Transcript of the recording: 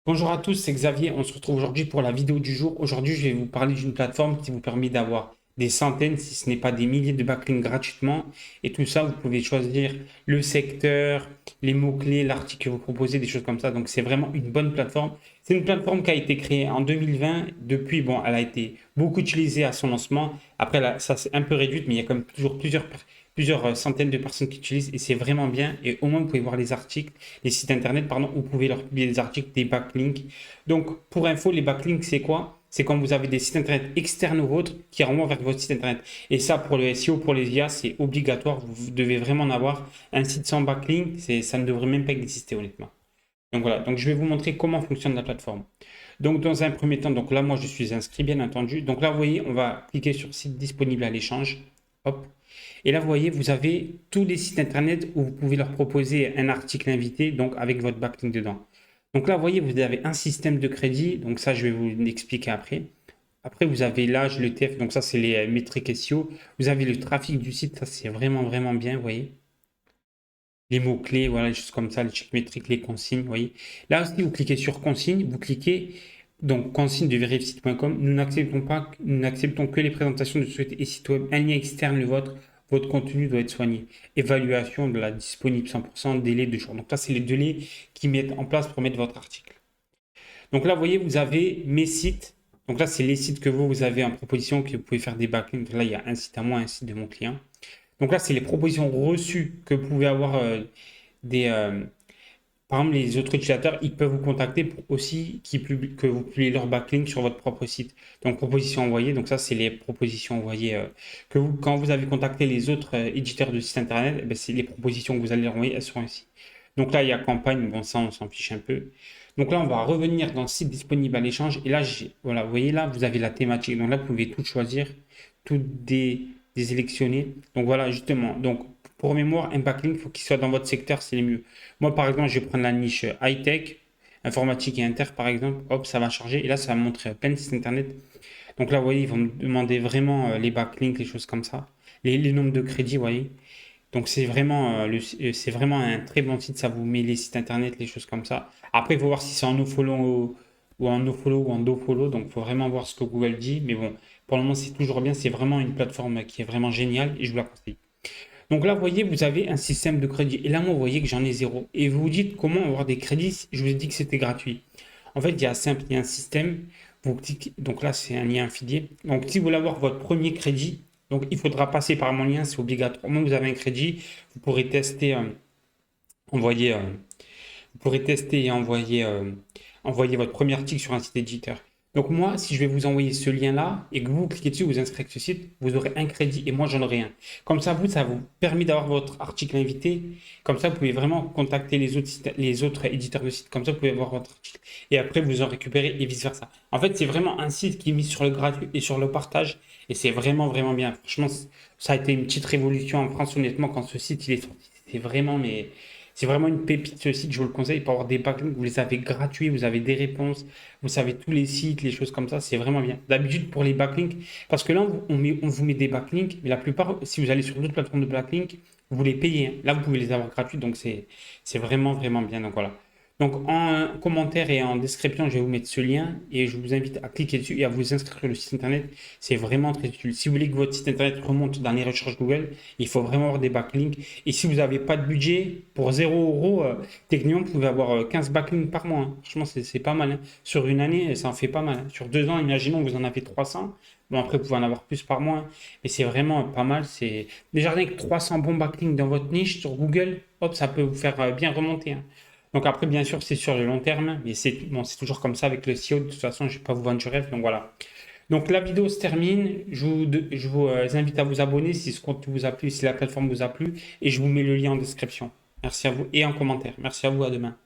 Bonjour à tous, c'est Xavier. On se retrouve aujourd'hui pour la vidéo du jour. Aujourd'hui, je vais vous parler d'une plateforme qui vous permet d'avoir des centaines, si ce n'est pas des milliers de backlinks gratuitement. Et tout ça, vous pouvez choisir le secteur, les mots-clés, l'article que vous proposez, des choses comme ça. Donc, c'est vraiment une bonne plateforme. C'est une plateforme qui a été créée en 2020. Depuis, bon, elle a été beaucoup utilisée à son lancement. Après, là, ça s'est un peu réduit, mais il y a quand même toujours plusieurs centaines de personnes qui utilisent et c'est vraiment bien. Et au moins, vous pouvez voir les articles, les sites internet, pardon, où vous pouvez leur publier des articles, des backlinks. Donc, pour info, les backlinks, c'est quoi? C'est quand vous avez des sites internet externes aux vôtres qui renvoient vers votre site internet. Et ça, pour le SEO, pour les IA, c'est obligatoire. Vous devez vraiment en avoir. Un site sans backlink, ça ne devrait même pas exister, honnêtement. Donc voilà, donc je vais vous montrer comment fonctionne la plateforme. Donc dans un premier temps, donc là moi je suis inscrit bien entendu. Donc là vous voyez, on va cliquer sur site disponible à l'échange. Hop. Et là vous voyez, vous avez tous les sites internet où vous pouvez leur proposer un article invité, donc avec votre backlink dedans. Donc là vous voyez, vous avez un système de crédit, donc ça je vais vous l'expliquer après. Après vous avez l'âge, le TF, donc ça c'est les métriques SEO. Vous avez le trafic du site, ça c'est vraiment vraiment bien, vous voyez les mots-clés, voilà, les choses comme ça, les check métriques, les consignes, vous voyez. Là aussi, vous cliquez sur consignes, vous cliquez, donc consigne de verifsite.com. Nous n'acceptons que les présentations de sociétés et sites web, un lien externe le vôtre, votre contenu doit être soigné. Évaluation de la disponible 100%, délai de jour. Donc là, c'est les délais qui mettent en place pour mettre votre article. Donc là, vous voyez, vous avez mes sites. Donc là, c'est les sites que vous avez en proposition, que vous pouvez faire des backlinks. Là, il y a un site à moi, un site de mon client. Donc là, c'est les propositions reçues que vous pouvez avoir des, par exemple, les autres utilisateurs, ils peuvent vous contacter pour aussi que vous publiez leur backlink sur votre propre site. Donc, propositions envoyées. Donc, ça, c'est les propositions envoyées que vous, quand vous avez contacté les autres éditeurs de sites internet, eh ben, c'est les propositions que vous allez leur envoyer, elles seront ici. Donc là, il y a campagne. Bon, ça, on s'en fiche un peu. Donc là, on va revenir dans le site disponible à l'échange. Et là, voilà, vous voyez là, vous avez la thématique. Donc là, vous pouvez tout choisir, tout désélectionner. Donc voilà, justement. Donc, pour mémoire, un backlink, il faut qu'il soit dans votre secteur, c'est le mieux. Moi, par exemple, je vais prendre la niche high-tech, informatique et inter, par exemple. Hop, ça va charger. Et là, ça va me montrer plein de sites internet. Donc là, vous voyez, ils vont me demander vraiment les backlinks, les choses comme ça. Les nombres de crédits, vous voyez. Donc c'est vraiment un très bon site. Ça vous met les sites internet, les choses comme ça. Après, il faut voir si c'est en nofollow ou en nofollow ou en dofollow. Donc, il faut vraiment voir ce que Google dit. Mais bon, pour le moment, c'est toujours bien. C'est vraiment une plateforme qui est vraiment géniale et je vous la conseille. Donc là, vous voyez, vous avez un système de crédit. Et là, moi, vous voyez que j'en ai zéro. Et vous vous dites comment avoir des crédits. Je vous ai dit que c'était gratuit. En fait, il y a simple, il y a un système. Vous cliquez, donc là, c'est un lien affilié. Donc, si vous voulez avoir votre premier crédit, donc il faudra passer par mon lien, c'est obligatoire. Moi, vous avez un crédit, vous pourrez tester, envoyer, vous pourrez tester et envoyer votre premier article sur un site éditeur. Donc moi, si je vais vous envoyer ce lien-là et que vous cliquez dessus, vous inscrivez sur ce site, vous aurez un crédit et moi, j'en aurai un. Comme ça, ça vous permet d'avoir votre article invité. Comme ça, vous pouvez vraiment contacter les autres éditeurs de sites. Comme ça, vous pouvez avoir votre article. Et après, vous en récupérez et vice-versa. En fait, c'est vraiment un site qui est mis sur le gratuit et sur le partage. Et c'est vraiment, vraiment bien. Franchement, ça a été une petite révolution en France, honnêtement, quand ce site il est sorti. C'est vraiment, mais c'est vraiment une pépite ce site, je vous le conseille pour avoir des backlinks, vous les avez gratuits, vous avez des réponses, vous savez tous les sites, les choses comme ça, c'est vraiment bien. D'habitude pour les backlinks, parce que là on vous met des backlinks, mais la plupart, si vous allez sur d'autres plateformes de backlinks, vous les payez, hein. Là vous pouvez les avoir gratuits, donc c'est vraiment vraiment bien. Donc voilà. Donc en commentaire et en description, je vais vous mettre ce lien et je vous invite à cliquer dessus et à vous inscrire sur le site internet. C'est vraiment très utile. Si vous voulez que votre site internet remonte dans les recherches Google, il faut vraiment avoir des backlinks. Et si vous n'avez pas de budget, pour 0 euros, techniquement, vous pouvez avoir 15 backlinks par mois, hein. Franchement, c'est pas mal, hein. Sur une année, ça en fait pas mal, hein. Sur 2 ans, imaginons vous en avez 300. Bon, après, vous pouvez en avoir plus par mois, hein. Mais c'est vraiment pas mal. C'est déjà rien que 300 bons backlinks dans votre niche sur Google, hop, ça peut vous faire bien remonter, hein. Donc après, bien sûr, c'est sur le long terme, mais c'est bon, c'est toujours comme ça avec le SEO. De toute façon, je ne vais pas vous vendre du rêve, donc voilà. Donc la vidéo se termine. Je vous invite à vous abonner si ce contenu vous a plu, si la plateforme vous a plu, et je vous mets le lien en description. Merci à vous et en commentaire. Merci à vous, à demain.